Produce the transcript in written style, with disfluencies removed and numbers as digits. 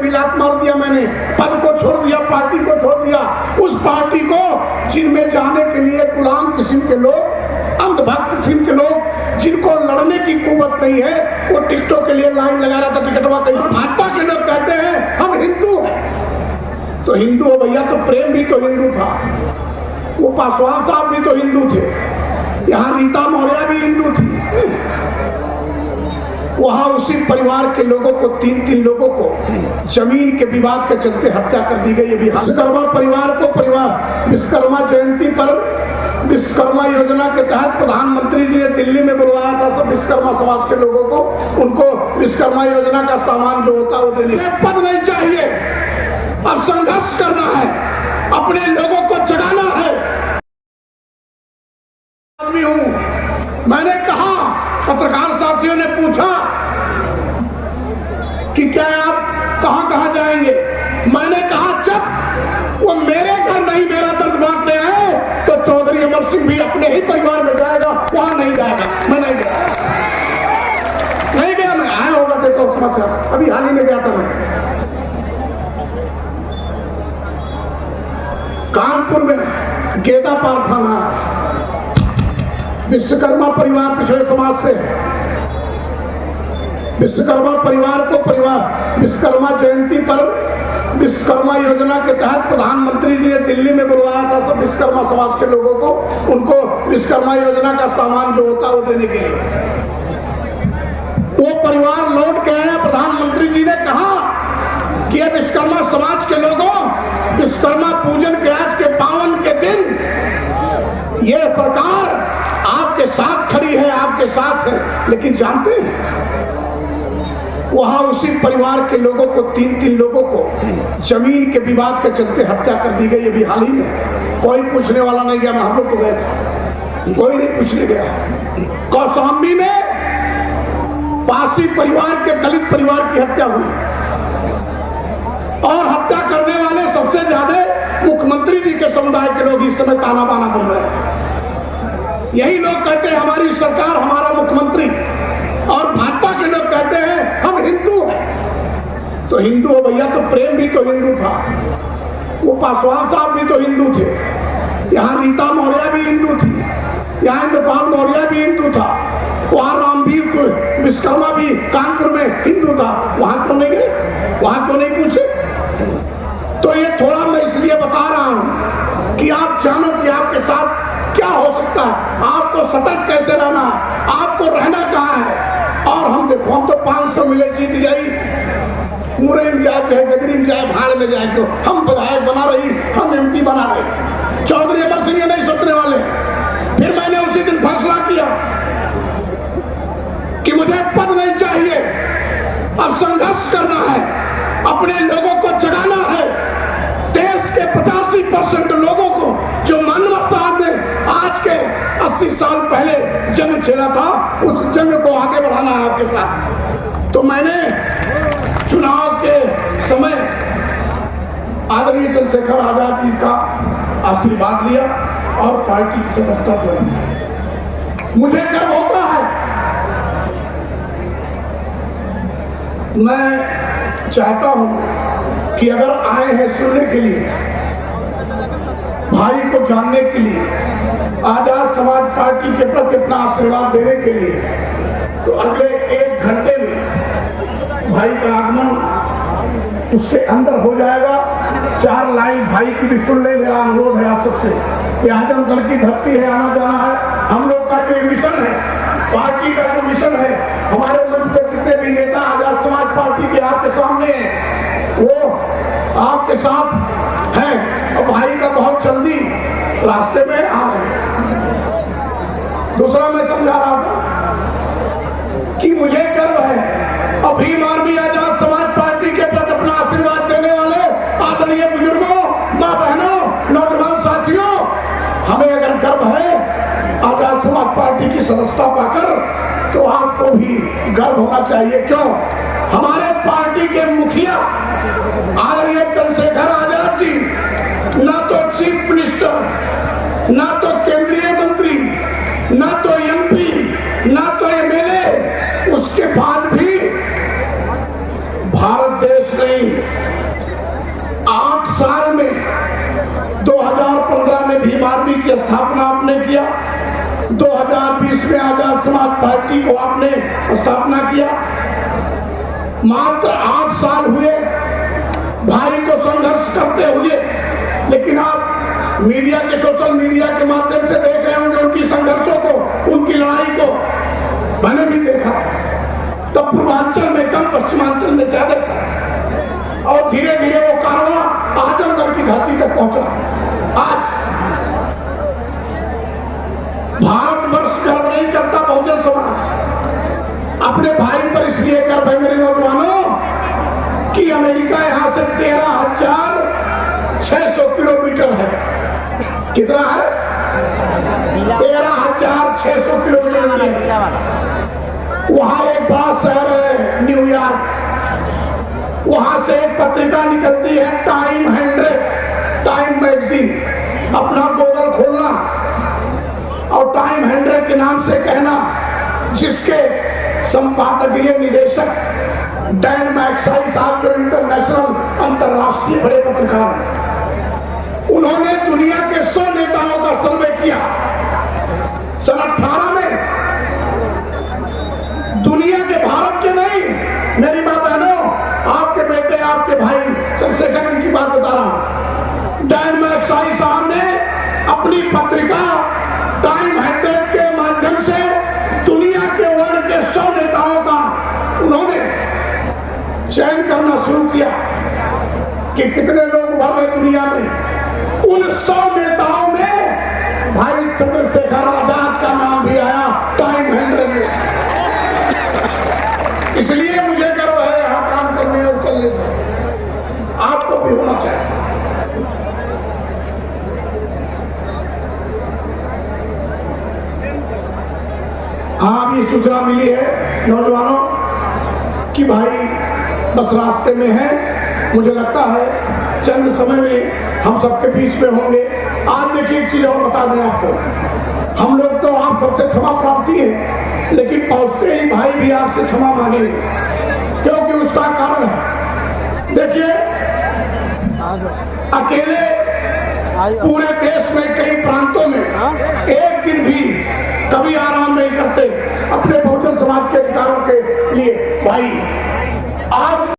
भी लात मार दिया मैंने, पद को छोड़ दिया, पार्टी को छोड़ दिया। उस पार्टी को जिनमें जाने के लिए गुलाम किस्म के लोग, अंधभक्त किस्म के लोग, जिनको लड़ने की कुवत नहीं है, वो टिकटों के लिए लाइन लगा रहा था टिकटवा कहीं। भाजपा के लोग कहते हैं हम हिंदू हैं, तो हिंदू हो भैया, तो प्रेम भी तो हिंदू था, वो पासवान साहब भी तो हिंदू थे, यहाँ रीता मौर्य भी हिंदू थी। वहां उसी परिवार के लोगों को, 3 लोगों को जमीन के विवाद के चलते हत्या कर दी गई। विश्वकर्मा परिवार को विश्वकर्मा जयंती पर विश्वकर्मा योजना के तहत प्रधानमंत्री जी ने दिल्ली में बुलवाया था सब विश्वकर्मा समाज के लोगों को, उनको विश्वकर्मा योजना का सामान जो होता है वो देने। पद नहीं चाहिए, अब संघर्ष करना है, अपने लोगों को जगाना है। आदमी हूं, मैंने कहा, पत्रकार साथियों ने पूछा कि क्या आप कहां जाएंगे, मैंने कहा जब वो मेरे घर नहीं मेरा दर्द बांटने आए तो चौधरी अमर सिंह भी अपने ही परिवार में जाएगा, वहां नहीं जाएगा। मैं नहीं गया, मैं आया होगा, देखो समाचार अभी हाल ही में गया था मैं कानपुर में, गेदा पार थाना, विश्वकर्मा परिवार पिछड़े समाज से, विश्वकर्मा परिवार को विश्वकर्मा जयंती पर विश्वकर्मा योजना के तहत प्रधानमंत्री जी ने दिल्ली में बुलवाया था सब विश्वकर्मा समाज के लोगों को, उनको विश्वकर्मा योजना का सामान जो होता है वो देने के लिए। वो परिवार लौट के आया, प्रधानमंत्री जी ने कहा कि ये विश्वकर्मा समाज के लोगों, विश्वकर्मा पूजन के आज के पावन के दिन ये सरकार आपके साथ खड़ी है, आपके साथ है। लेकिन जानते हैं वहां उसी परिवार के लोगों को, 3 लोगों को जमीन के विवाद के चलते हत्या कर दी गई। अभी हाल ही में कोई पूछने वाला नहीं गया, हम लोग तो गए थे, कोई नहीं पूछने गया। कौशाम्बी में पासी परिवार के, दलित परिवार की हत्या हुई और हत्या करने वाले सबसे ज्यादा मुख्यमंत्री जी के समुदाय के लोग इस समय ताना बाना बोल रहे हैं। यही लोग कहते हैं हमारी सरकार, हमारा मुख्यमंत्री, और भाजपा के लोग कहते हैं हम हिंदू हैं। तो हिंदू हो भैया, तो प्रेम भी तो हिंदू था, वो पासवान साहब भी तो हिंदू थे, यहाँ रीता मौर्य भी हिंदू थी, यहाँ इंद्रपाल मौर्य भी हिंदू था, वहाँ रामवीर विश्वकर्मा भी कानपुर में हिंदू था, वहां क्यों नहीं गए, वहां क्यों नहीं पूछे? तो ये थोड़ा मैं इसलिए बता रहा हूं कि आप जानो कि आपके साथ क्या हो सकता है, आपको सतर्क कैसे रहना है, आपको रहना कहाँ है। और हम देखो, हम तो 500 मिले जीत जाई, पूरे में जाए चाहे गजरी में जाए, भाड़ में जाए, तो हम विधायक बना रही, हम MP बना रहे। चौधरी अमर सिंह ये नहीं सोचने वाले। फिर मैंने उसी दिन फैसला किया कि मुझे पद नहीं चाहिए, अब संघर्ष करना है, अपने लोगों को जगाना है। देश के 85% लोगों को, जो मानव साहब ने आज के 80 साल पहले जंग छेड़ा था, उस जंग को आगे बढ़ाना है आपके साथ। तो मैंने चुनाव के समय आदरणीय चंद्रशेखर आजाद जी का आशीर्वाद लिया और पार्टी की सदस्यता चुनी। मुझे गर्व होता है, मैं चाहता हूं कि अगर आए हैं सुनने के लिए, भाई को जानने के लिए, आजाद समाज पार्टी के प्रति अपना आशीर्वाद देने के लिए, तो अगले 1 घंटे में भाई का आगमन उसके अंदर हो जाएगा। 4 लाइन भाई की भी सुन ले, मेरा अनुरोध है आप सबसे। ये आजमगढ़ की धरती है, आना जाना है, हम लोग का जो मिशन है, पार्टी का जो मिशन है, हमारे मंच पे जितने भी नेता आजाद समाज पार्टी के आपके सामने हैं, वो आपके साथ है। और भाई का बहुत जल्दी रास्ते में आ रहे हैं। दूसरा मैं समझा रहा था कि मुझे गर्व है, और भीम आर्मी आजाद समाज पार्टी के प्रति अपना आशीर्वाद देने वाले आदरणीय बुजुर्गों, माँ बहनों, नौजवान साथियों, हमें अगर गर्व है आजाद समाज पार्टी की सदस्यता पाकर, तो आपको भी गर्व होना चाहिए। क्यों? हमारे पार्टी के मुखिया आदरणीय चंद्रशेखर आजाद जी ना तो चीफ मिनिस्टर, ना तो केंद्रीय मंत्री, ना तो MP, ना तो MLA, उसके बाद भी भारत भारत देश नहीं, 8 साल में 2015 में भीम आर्मी की स्थापना आपने किया, 2020 में आजाद समाज पार्टी को आपने स्थापना किया। मात्र 8 साल हुए भाई को संघर्ष करते हुए, लेकिन आप मीडिया के, सोशल मीडिया के माध्यम से देख रहे होंगे उनकी संघर्षों को, उनकी लड़ाई को। मैंने भी देखा, तब पूर्वांचल में कम, पश्चिमांचल में ज्यादा था, और धीरे धीरे वो कारवां आजमगढ़ की धरती तक पहुंचा। आज भारतवर्ष गर्व नहीं करता बहुजन समाज अपने भाई पर इसलिए गर्व है मेरे नौजवानों कि अमेरिका यहां से 13,600 किलोमीटर है। कितना है? 13,600 किलोमीटर दूरी है। वहां एक बड़ा शहर है न्यूयॉर्क, वहां से एक पत्रिका निकलती है टाइम 100, टाइम मैगजीन। अपना गूगल खोलना और टाइम 100 के नाम से कहना, जिसके संपादकीय निदेशक डैन मैक्साई साहब, जो इंटरनेशनल अंतरराष्ट्रीय बड़े पत्रकार हैं, उन्होंने दुनिया के 100 नेताओं का सर्वे किया सन 18 में। दुनिया के, भारत के नहीं, मेरी मां बहनों, आपके बेटे, आपके भाई चंद्रशेखर इनकी बात बता रहा हूं। डैन मैक्साई साहब ने अपनी पत्रिका टाइम 100 के माध्यम से दुनिया के वर्ल्ड के 100 नेताओं का उन्होंने चयन करना शुरू किया कि कितने लोग उभर रहे दुनिया में। उन 100 नेताओं में भाई चंद्रशेखर आजाद का नाम भी आया टाइम 100 में। इसलिए मुझे गर्व है यहां काम करने और चलने से, आपको भी होना चाहिए। हाँ, अभी सूचना मिली है नौजवानों कि भाई बस रास्ते में है। मुझे लगता है चंद समय में हम सबके बीच में होंगे। आज देखिए एक चीज और बता दें आपको, हम लोग तो आप सबसे क्षमा प्रार्थी है, लेकिन पहुंचते ही भाई भी आपसे क्षमा मांगेंगे, क्योंकि उसका कारण है। देखिए, अकेले पूरे देश में कई प्रांतों में एक दिन भी कभी आराम नहीं करते अपने बहुजन समाज के अधिकारों के लिए। भाई आज